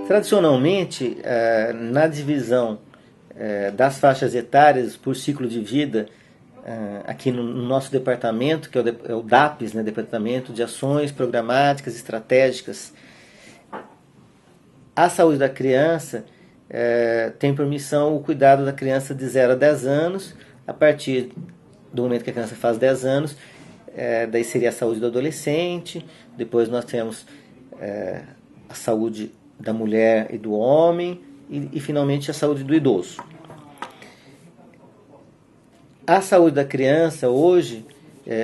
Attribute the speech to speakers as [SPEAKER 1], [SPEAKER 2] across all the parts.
[SPEAKER 1] Tradicionalmente, na divisão das faixas etárias por ciclo de vida, aqui no nosso departamento, que é o DAPES, né, Departamento de Ações Programáticas Estratégicas, a saúde da criança tem por missão o cuidado da criança de 0 a 10 anos. A partir do momento que a criança faz 10 anos, daí seria a saúde do adolescente. Depois nós temos a saúde da mulher e do homem, e finalmente a saúde do idoso. A saúde da criança hoje,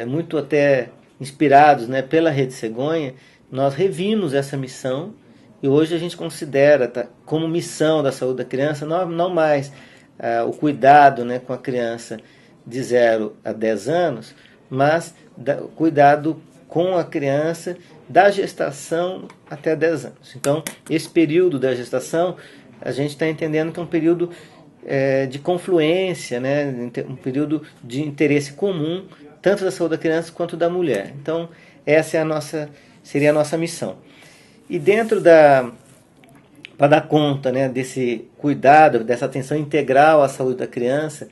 [SPEAKER 1] muito até inspirados, né, pela Rede Cegonha, nós revimos essa missão e hoje a gente considera como missão da saúde da criança não mais o cuidado, né, com a criança de 0 a 10 anos, mas o cuidado com a criança da gestação até 10 anos. Então, esse período da gestação, a gente está entendendo que é um período de confluência, né, um período de interesse comum, tanto da saúde da criança quanto da mulher. Então, essa seria a nossa missão. E dentro para dar conta, né, desse cuidado, dessa atenção integral à saúde da criança,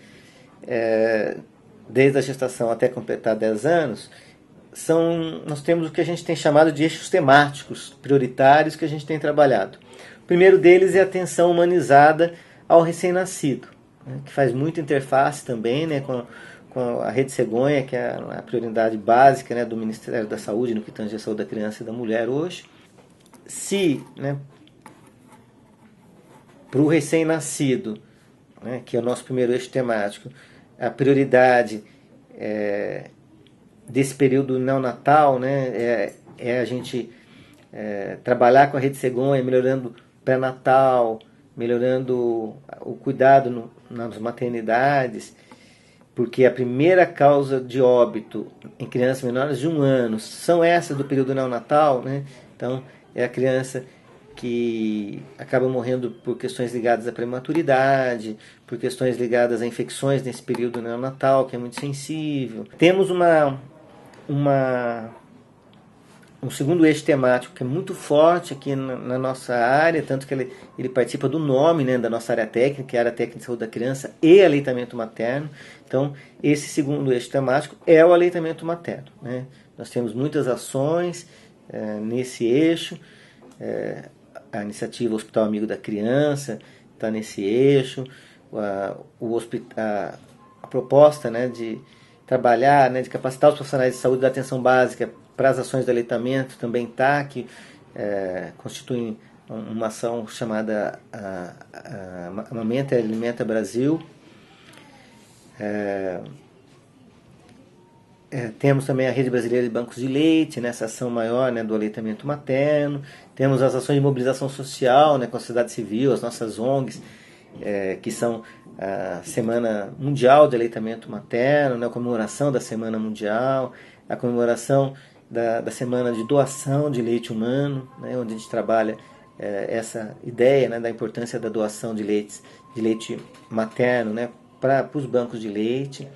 [SPEAKER 1] desde a gestação até completar 10 anos, nós temos o que a gente tem chamado de eixos temáticos prioritários que a gente tem trabalhado. O primeiro deles é a atenção humanizada ao recém-nascido, né, que faz muita interface também, né, com a Rede Cegonha, que é a prioridade básica, né, do Ministério da Saúde no que tange a saúde da criança e da mulher hoje. Se, né, para o recém-nascido, né, que é o nosso primeiro eixo temático, a prioridade desse período neonatal, né, é a gente trabalhar com a Rede Cegonha, melhorando o pré-natal, melhorando o cuidado nas maternidades, porque a primeira causa de óbito em crianças menores de 1 ano são essas do período neonatal, né? Então, é a criança que acaba morrendo por questões ligadas à prematuridade, por questões ligadas a infecções nesse período neonatal, que é muito sensível. Temos um segundo eixo temático que é muito forte aqui na nossa área, tanto que ele participa do nome, né, da nossa área técnica, que é a área técnica de saúde da criança e aleitamento materno. Então, esse segundo eixo temático é o aleitamento materno, né? Nós temos muitas ações nesse eixo. A iniciativa Hospital Amigo da Criança está nesse eixo. A proposta, né, de trabalhar, né, de capacitar os profissionais de saúde da atenção básica para as ações de aleitamento também está, que constitui uma ação chamada Amamenta e Alimenta Brasil. Temos também a Rede Brasileira de Bancos de Leite, nessa ação maior, né, do aleitamento materno. Temos as ações de mobilização social, né, com a sociedade civil, as nossas ONGs, que são a Semana Mundial de Aleitamento Materno, né, a comemoração da Semana Mundial, a comemoração da Semana de Doação de Leite Humano, né, onde a gente trabalha essa ideia, né, da importância da doação de leite materno, né, para os bancos de leite.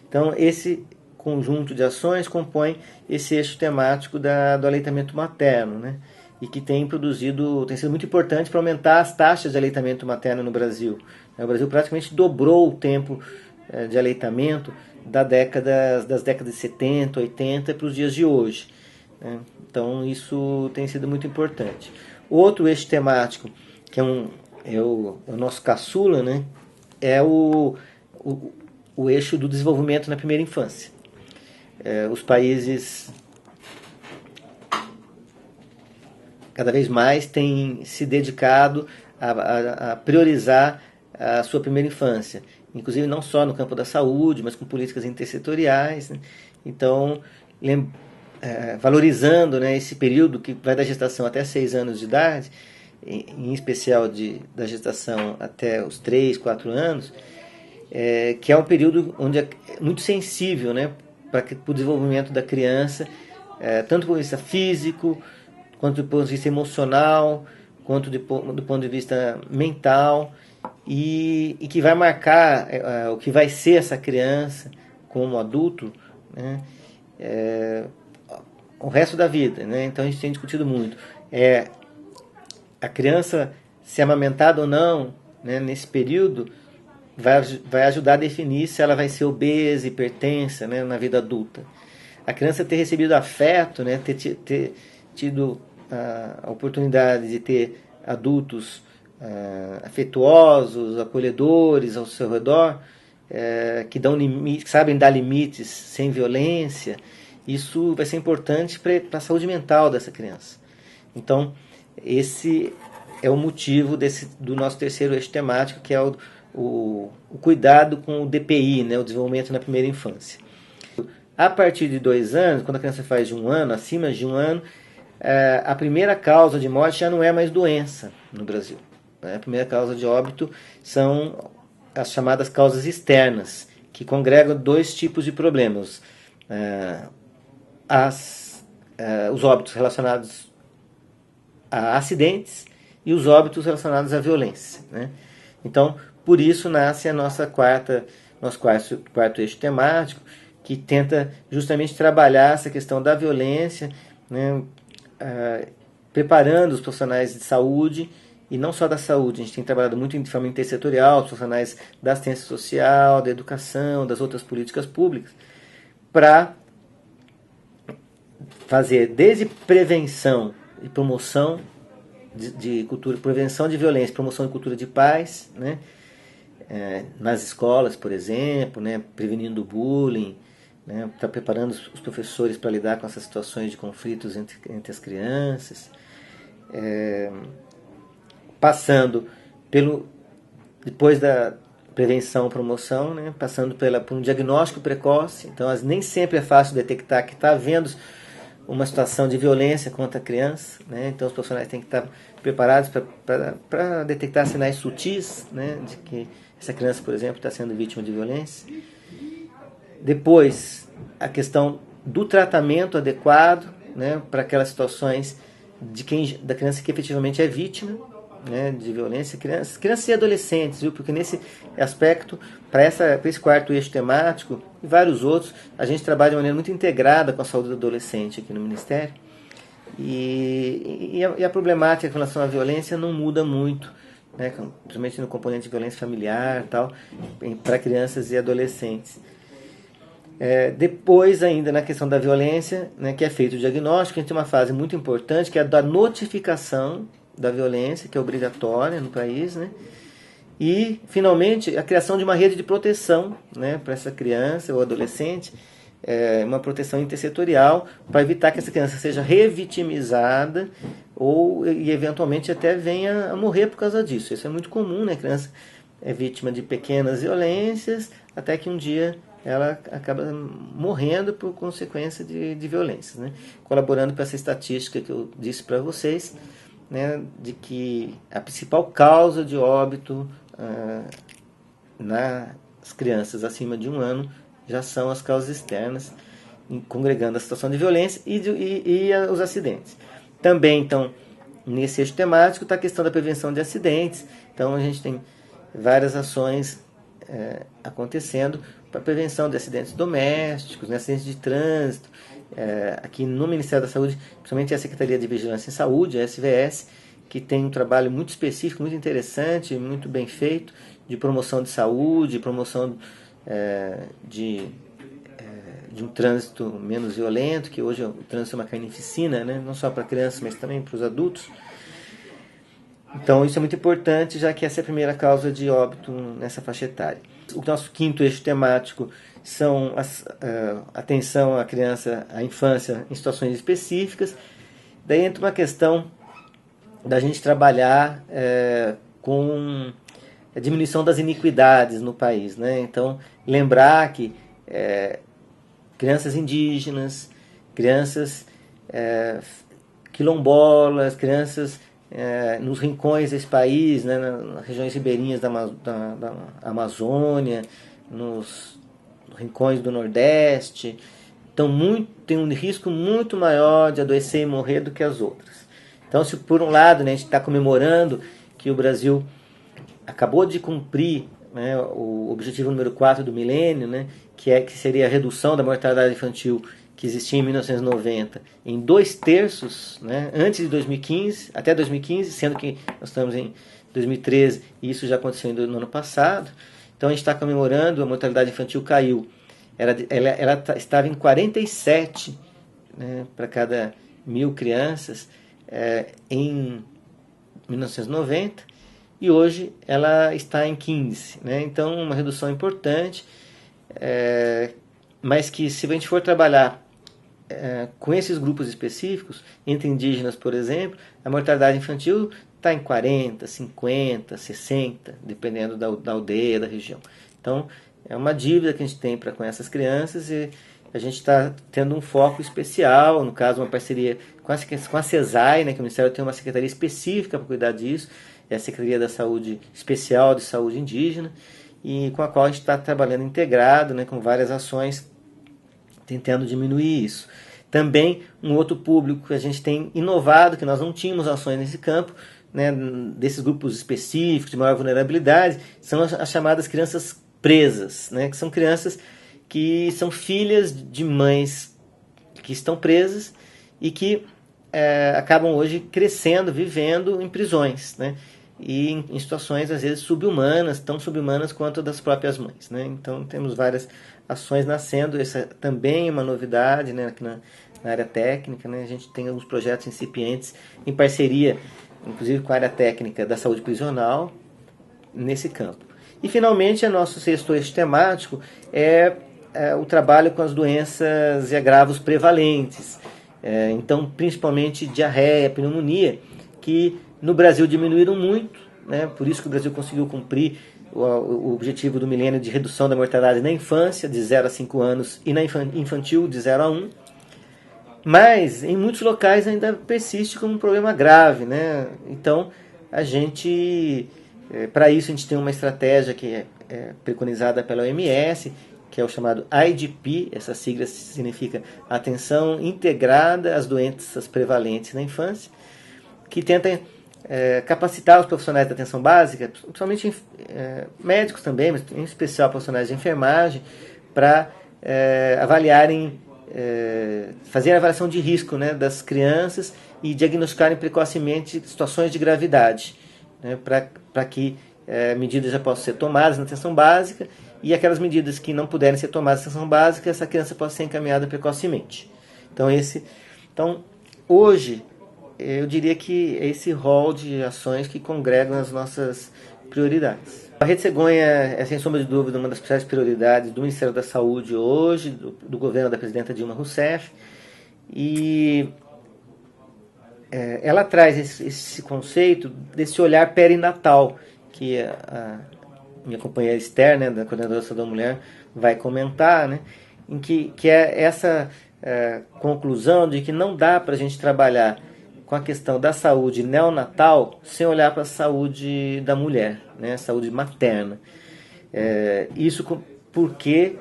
[SPEAKER 1] Então, esse conjunto de ações compõe esse eixo temático do aleitamento materno, né, e que tem sido muito importante para aumentar as taxas de aleitamento materno no Brasil. O Brasil praticamente dobrou o tempo de aleitamento das décadas de 70, 80 para os dias de hoje, né? Então isso tem sido muito importante. Outro eixo temático, que é o nosso caçula, né, é o eixo do desenvolvimento na primeira infância. Os países cada vez mais têm se dedicado a priorizar a sua primeira infância, inclusive não só no campo da saúde, mas com políticas intersetoriais, né? Então, valorizando, né, esse período que vai da gestação até 6 anos de idade, em especial da gestação até os 3, 4 anos, que é um período onde é muito sensível, né, para o desenvolvimento da criança, tanto do ponto de vista físico, quanto do ponto de vista emocional, quanto do ponto de vista mental, e que vai marcar o que vai ser essa criança como adulto, né, o resto da vida, né? Então a gente tem discutido muito a criança, se amamentada ou não, né, nesse período, vai ajudar a definir se ela vai ser obesa, hipertensa, né, na vida adulta. A criança ter recebido afeto, né, ter tido a oportunidade de ter adultos afetuosos, acolhedores ao seu redor, que dão limite, que sabem dar limites sem violência, isso vai ser importante para a saúde mental dessa criança. Então, esse é o motivo do nosso terceiro eixo temático, que é o cuidado com o DPI, né, o desenvolvimento na primeira infância. A partir de 2 anos, quando a criança faz de 1 ano, acima de 1 ano, a primeira causa de morte já não é mais doença no Brasil. A primeira causa de óbito são as chamadas causas externas, que congregam 2 tipos de problemas. Os óbitos relacionados a acidentes e os óbitos relacionados à violência, né? Então, por isso nasce nosso quarto eixo temático, que tenta justamente trabalhar essa questão da violência, né? Preparando os profissionais de saúde, e não só da saúde, a gente tem trabalhado muito de forma intersetorial, os profissionais da assistência social, da educação, das outras políticas públicas, para fazer desde prevenção e promoção de cultura, prevenção de violência, promoção de cultura de paz, né? Nas escolas, por exemplo, né? Prevenindo o bullying, né? Tá preparando os professores para lidar com essas situações de conflitos entre as crianças, passando depois da prevenção, promoção, né? Passando por um diagnóstico precoce. Então, nem sempre é fácil detectar que está havendo uma situação de violência contra a criança, né? Então os profissionais têm que estar preparados para detectar sinais sutis, né, de que essa criança, por exemplo, está sendo vítima de violência. Depois, a questão do tratamento adequado, né, para aquelas situações da criança que efetivamente é vítima, né, de violência, crianças e adolescentes, viu? Porque nesse aspecto, para esse quarto eixo temático e vários outros, a gente trabalha de maneira muito integrada com a saúde do adolescente aqui no Ministério, e a problemática em relação à violência não muda muito, né, principalmente no componente de violência familiar e tal, para crianças e adolescentes. Depois ainda na questão da violência, né, que é feito o diagnóstico, a gente tem uma fase muito importante, que é a da notificação da violência, que é obrigatória no país, né? E, finalmente, a criação de uma rede de proteção, né, para essa criança ou adolescente, uma proteção intersetorial, para evitar que essa criança seja revitimizada e eventualmente até venha a morrer por causa disso. Isso é muito comum, né? A criança é vítima de pequenas violências, até que um dia ela acaba morrendo por consequência de violências, né? Colaborando para essa estatística que eu disse para vocês, né, de que a principal causa de óbito nas crianças acima de 1 ano já são as causas externas, congregando a situação de violência e os acidentes. Também, então, nesse eixo temático está a questão da prevenção de acidentes. Então, a gente tem várias ações acontecendo para a prevenção de acidentes domésticos, né, acidentes de trânsito. Aqui no Ministério da Saúde, principalmente a Secretaria de Vigilância em Saúde, a SVS, que tem um trabalho muito específico, muito interessante, muito bem feito, de promoção de saúde, promoção de um trânsito menos violento, que hoje o trânsito é uma carnificina, né, não só para crianças, mas também para os adultos. Então isso é muito importante, já que essa é a primeira causa de óbito nessa faixa etária. O nosso quinto eixo temático são a atenção à criança, à infância em situações específicas. Daí entra uma questão da gente trabalhar com a diminuição das iniquidades no país, né? Então, lembrar que crianças indígenas, crianças quilombolas, crianças nos rincões desse país, né, nas regiões ribeirinhas da Amazônia, nos rincões do Nordeste, tem um risco muito maior de adoecer e morrer do que as outras. Então, se por um lado, né, a gente está comemorando que o Brasil acabou de cumprir, né, o objetivo número 4 do milênio, né, que seria a redução da mortalidade infantil que existia em 1990 em 2/3, né, antes de 2015, até 2015, sendo que nós estamos em 2013 e isso já aconteceu no ano passado. Então a gente está comemorando, a mortalidade infantil caiu. Ela estava em 47, né, para cada 1.000 crianças em 1990 e hoje ela está em 15. Né? Então uma redução importante, mas que se a gente for trabalhar com esses grupos específicos, entre indígenas, por exemplo, a mortalidade infantil está em 40, 50, 60, dependendo da aldeia, da região. Então, é uma dívida que a gente tem com essas crianças e a gente está tendo um foco especial, no caso, uma parceria com a CESAI, né, que o Ministério tem uma secretaria específica para cuidar disso, é a Secretaria da Saúde Especial de Saúde Indígena, e com a qual a gente está trabalhando integrado, né, com várias ações tentando diminuir isso. Também um outro público que a gente tem inovado, que nós não tínhamos ações nesse campo, né, desses grupos específicos de maior vulnerabilidade, são as chamadas crianças presas, né, que são crianças que são filhas de mães que estão presas e que acabam hoje crescendo, vivendo em prisões, né, e em situações às vezes subhumanas, tão subhumanas quanto das próprias mães. Né. Então temos várias ações nascendo, essa também é uma novidade, né, aqui na área técnica. Né, a gente tem alguns projetos incipientes em parceria, inclusive com a área técnica da saúde prisional, nesse campo. E finalmente, o nosso sexto eixo temático é o trabalho com as doenças e agravos prevalentes, então principalmente diarreia, pneumonia, que no Brasil diminuíram muito, né, por isso que o Brasil conseguiu cumprir o objetivo do milênio de redução da mortalidade na infância, de 0 a 5 anos, e na infantil, de 0 a 1. Mas em muitos locais ainda persiste como um problema grave. Né? Então, para isso a gente tem uma estratégia que é preconizada pela OMS, que é o chamado IDP, essa sigla significa Atenção Integrada às Doenças Prevalentes na Infância, que tenta capacitar os profissionais da atenção básica, principalmente médicos também, mas em especial profissionais de enfermagem, para avaliarem, fazer a avaliação de risco, né, das crianças e diagnosticarem precocemente situações de gravidade, né, para que medidas já possam ser tomadas na atenção básica e aquelas medidas que não puderem ser tomadas na atenção básica, essa criança possa ser encaminhada precocemente. Então hoje, eu diria que é esse rol de ações que congregam as nossas prioridades. A Rede Cegonha é, sem sombra de dúvida, uma das principais prioridades do Ministério da Saúde hoje, do governo da presidenta Dilma Rousseff, e ela traz esse conceito desse olhar perinatal, que a minha companheira Esther, né, da Coordenadora da Mulher, vai comentar, né, em que é essa conclusão de que não dá para a gente trabalhar com a questão da saúde neonatal sem olhar para a saúde da mulher, né, saúde materna. Isso porque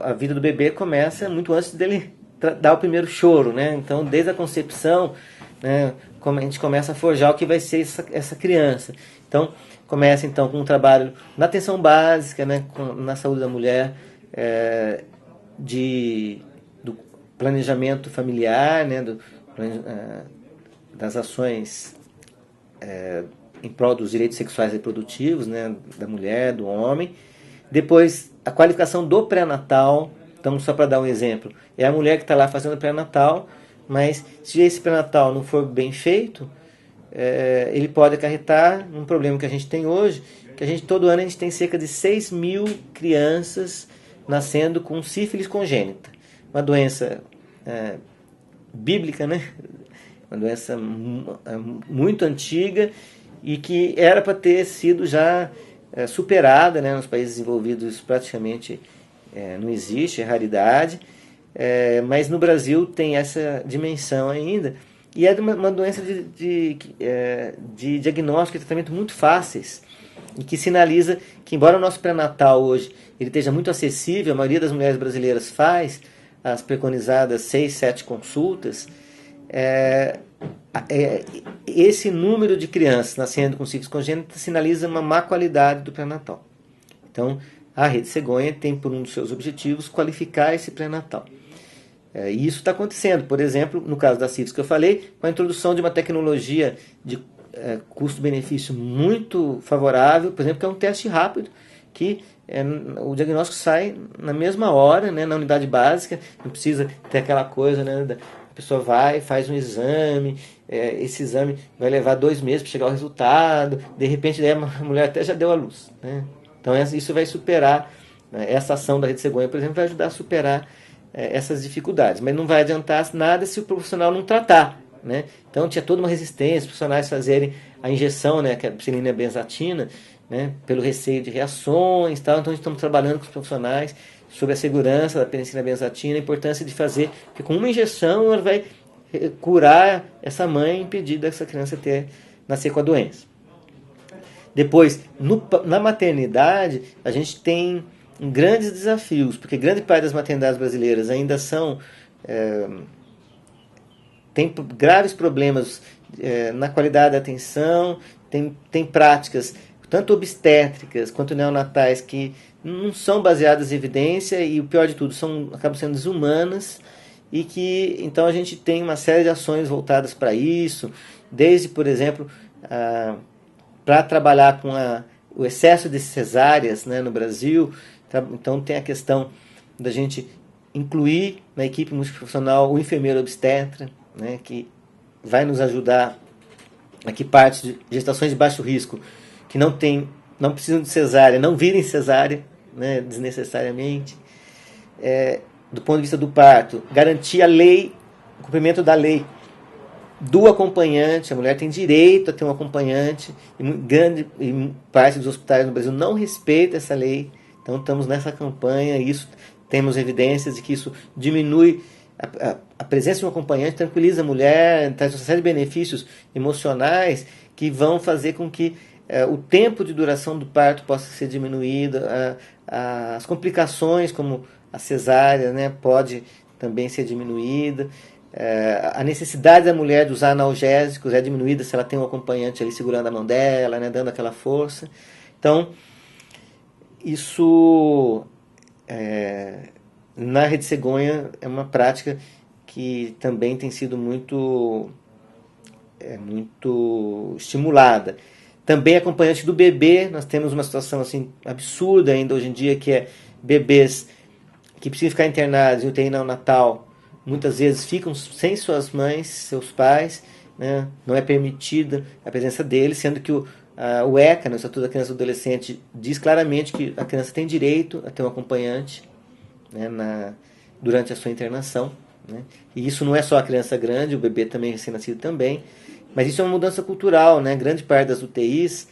[SPEAKER 1] a vida do bebê começa muito antes dele dar o primeiro choro. Né? Então, desde a concepção, né, a gente começa a forjar o que vai ser essa criança. Então, começa então com um trabalho na atenção básica, né, na saúde da mulher, do planejamento familiar, né, das ações em prol dos direitos sexuais e reprodutivos, né, da mulher, do homem. Depois, a qualificação do pré-natal. Então, só para dar um exemplo, é a mulher que está lá fazendo pré-natal, mas se esse pré-natal não for bem feito, ele pode acarretar um problema que a gente tem hoje, que todo ano a gente tem cerca de 6.000 crianças nascendo com sífilis congênita, uma doença bíblica, né? Uma doença muito antiga e que era para ter sido já superada, né? Nos países desenvolvidos praticamente não existe, é raridade, mas no Brasil tem essa dimensão ainda, e é uma doença de diagnóstico e tratamento muito fáceis, e que sinaliza que, embora o nosso pré-natal hoje ele esteja muito acessível, a maioria das mulheres brasileiras faz as preconizadas 6, 7 consultas, esse número de crianças nascendo com sífilis congênita sinaliza uma má qualidade do pré-natal. Então, a Rede Cegonha tem por um dos seus objetivos qualificar esse pré-natal. E isso está acontecendo, por exemplo, no caso da CIFES que eu falei, com a introdução de uma tecnologia de custo-benefício muito favorável, por exemplo, que é um teste rápido, que o diagnóstico sai na mesma hora, né, na unidade básica, não precisa ter aquela coisa, né, a pessoa vai, faz um exame, esse exame vai levar 2 meses para chegar ao resultado, de repente daí a mulher até já deu à luz. Né? Então isso vai superar, né, essa ação da Rede Cegonha, por exemplo, vai ajudar a superar essas dificuldades, mas não vai adiantar nada se o profissional não tratar. Né? Então tinha toda uma resistência, os profissionais fazerem a injeção, né, que é a psilina benzatina, né, pelo receio de reações, tal. Então estamos trabalhando com os profissionais sobre a segurança da penicilina benzatina, a importância de fazer, porque com uma injeção ela vai curar essa mãe e impedir dessa criança nascer com a doença. Depois, na maternidade, a gente tem grandes desafios, porque grande parte das maternidades brasileiras ainda tem graves problemas na qualidade da atenção, tem práticas tanto obstétricas quanto neonatais que não são baseadas em evidência e o pior de tudo, acabam sendo desumanas, e que então a gente tem uma série de ações voltadas para isso, desde, por exemplo, para trabalhar com o excesso de cesáreas, né, no Brasil. Então tem a questão da gente incluir na equipe multiprofissional o enfermeiro obstetra, né, que vai nos ajudar a que partes de gestações de baixo risco que não precisam de cesárea, não virem cesárea, né, desnecessariamente. Do ponto de vista do parto, garantir o cumprimento da lei do acompanhante. A mulher tem direito a ter um acompanhante, e parte dos hospitais no Brasil não respeita essa lei. Então estamos nessa campanha, temos evidências de que isso diminui a presença de um acompanhante, tranquiliza a mulher, traz uma série de benefícios emocionais que vão fazer com que o tempo de duração do parto possa ser diminuído, as complicações como a cesárea, né, pode também ser diminuída, a necessidade da mulher de usar analgésicos é diminuída se ela tem um acompanhante ali segurando a mão dela, né, dando aquela força. Então, isso na Rede Cegonha é uma prática que também tem sido muito estimulada. Também acompanhante do bebê, nós temos uma situação assim absurda ainda hoje em dia, que é bebês que precisam ficar internados em UTI neonatal, muitas vezes ficam sem suas mães, seus pais, né? Não é permitida a presença deles, sendo que o ECA, no Estatuto da Criança e do Adolescente, diz claramente que a criança tem direito a ter um acompanhante, né, durante a sua internação. Né? E isso não é só a criança grande, o bebê também recém-nascido também. Mas isso é uma mudança cultural, né? Grande parte das UTIs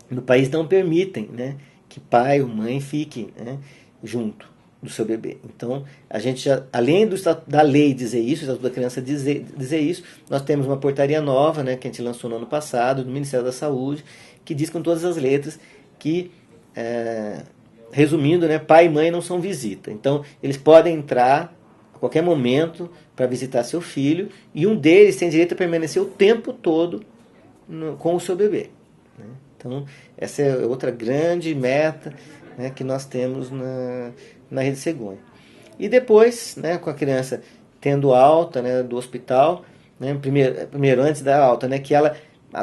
[SPEAKER 1] no país não permitem, né, que pai ou mãe fique, né, junto do seu bebê. Então, a gente já, além da lei dizer isso, o Estatuto da Criança dizer isso, nós temos uma portaria nova, né, que a gente lançou no ano passado, do Ministério da Saúde, que diz com todas as letras que, resumindo, né, pai e mãe não são visita. Então, eles podem entrar a qualquer momento para visitar seu filho, e um deles tem direito a permanecer o tempo todo com o seu bebê. Né? Então, essa é outra grande meta, né, que nós temos na Rede Cegonha. E depois, né, com a criança tendo alta, né, do hospital, né, primeiro antes da alta, né, que ela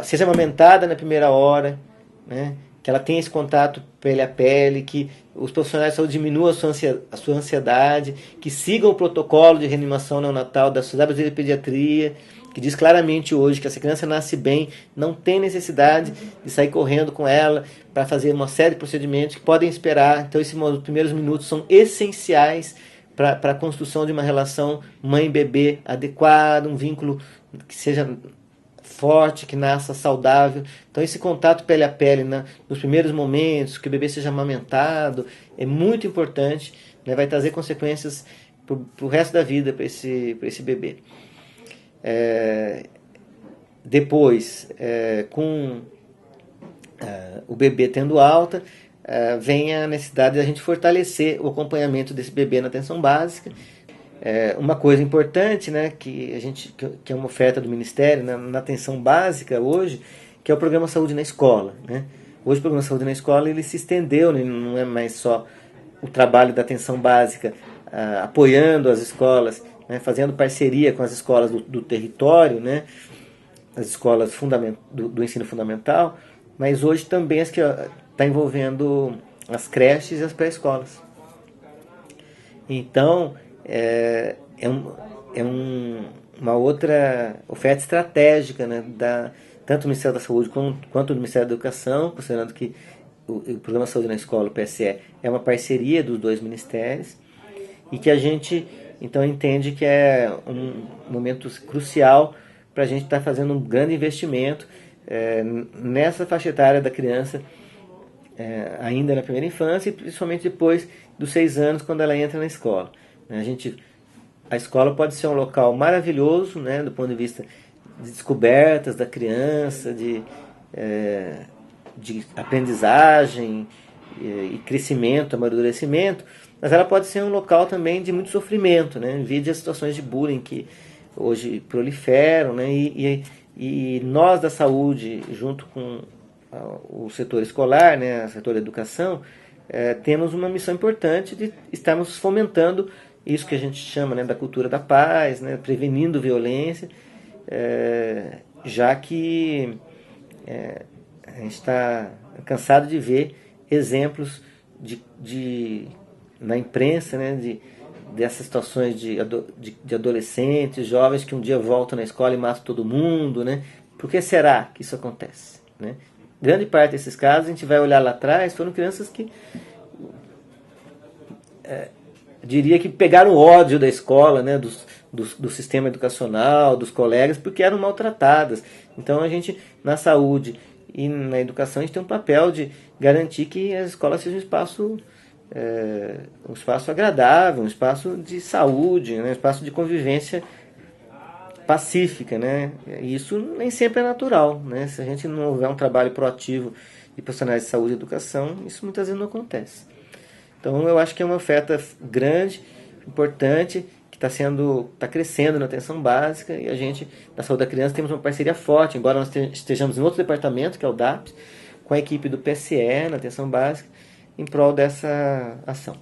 [SPEAKER 1] seja amamentada na primeira hora, né, que ela tenha esse contato pele a pele, que os profissionais de saúde diminuam a sua ansiedade, que sigam o protocolo de reanimação neonatal da Sociedade Brasileira de Pediatria, que diz claramente hoje que essa criança nasce bem, não tem necessidade de sair correndo com ela para fazer uma série de procedimentos que podem esperar. Então, esses primeiros minutos são essenciais para a construção de uma relação mãe-bebê adequada, um vínculo que seja forte, que nasça saudável. Então esse contato pele a pele, né, nos primeiros momentos, que o bebê seja amamentado, é muito importante, né, vai trazer consequências para o resto da vida para esse bebê. Depois, com o bebê tendo alta, vem a necessidade de a gente fortalecer o acompanhamento desse bebê na atenção básica. Uma coisa importante, né, que é uma oferta do Ministério na atenção básica hoje, que é o Programa Saúde na Escola. Né? Hoje o Programa Saúde na Escola ele se estendeu, né? Não é mais só o trabalho da atenção básica apoiando as escolas, né, fazendo parceria com as escolas do território, né, as escolas do ensino fundamental, mas hoje também as que está envolvendo as creches e as pré-escolas. Então, uma outra oferta estratégica, né, tanto do Ministério da Saúde quanto do Ministério da Educação, considerando que o Programa Saúde na Escola, o PSE, é uma parceria dos dois ministérios, e que a gente, então, entende que é um momento crucial para a gente estar fazendo um grande investimento nessa faixa etária da criança, ainda na primeira infância, e principalmente depois dos 6 anos, quando ela entra na escola. A escola pode ser um local maravilhoso, né, do ponto de vista de descobertas da criança, de aprendizagem e crescimento, amadurecimento, mas ela pode ser um local também de muito sofrimento, né, vide as situações de bullying que hoje proliferam, né, e nós da saúde, junto com o setor escolar, né, o setor da educação, temos uma missão importante de estarmos fomentando isso que a gente chama, né, da cultura da paz, né, prevenindo violência, já que a gente está cansado de ver exemplos na imprensa, né, dessas situações de adolescentes, jovens que um dia voltam na escola e matam todo mundo, né? Por que será que isso acontece, né? Grande parte desses casos, a gente vai olhar lá atrás, foram crianças que diria que pegaram ódio da escola, né, do sistema educacional, dos colegas, porque eram maltratadas. Então a gente, na saúde e na educação, a gente tem um papel de garantir que as escolas sejam um espaço agradável, um espaço de saúde, né, um espaço de convivência pacífica, né? E isso nem sempre é natural, né? Se a gente não houver um trabalho proativo de profissionais de saúde e educação, isso muitas vezes não acontece. Então eu acho que é uma oferta grande, importante, que está crescendo na atenção básica, e a gente, na saúde da criança, temos uma parceria forte, embora nós estejamos em outro departamento, que é o DAPS, com a equipe do PSE, na atenção básica, em prol dessa ação.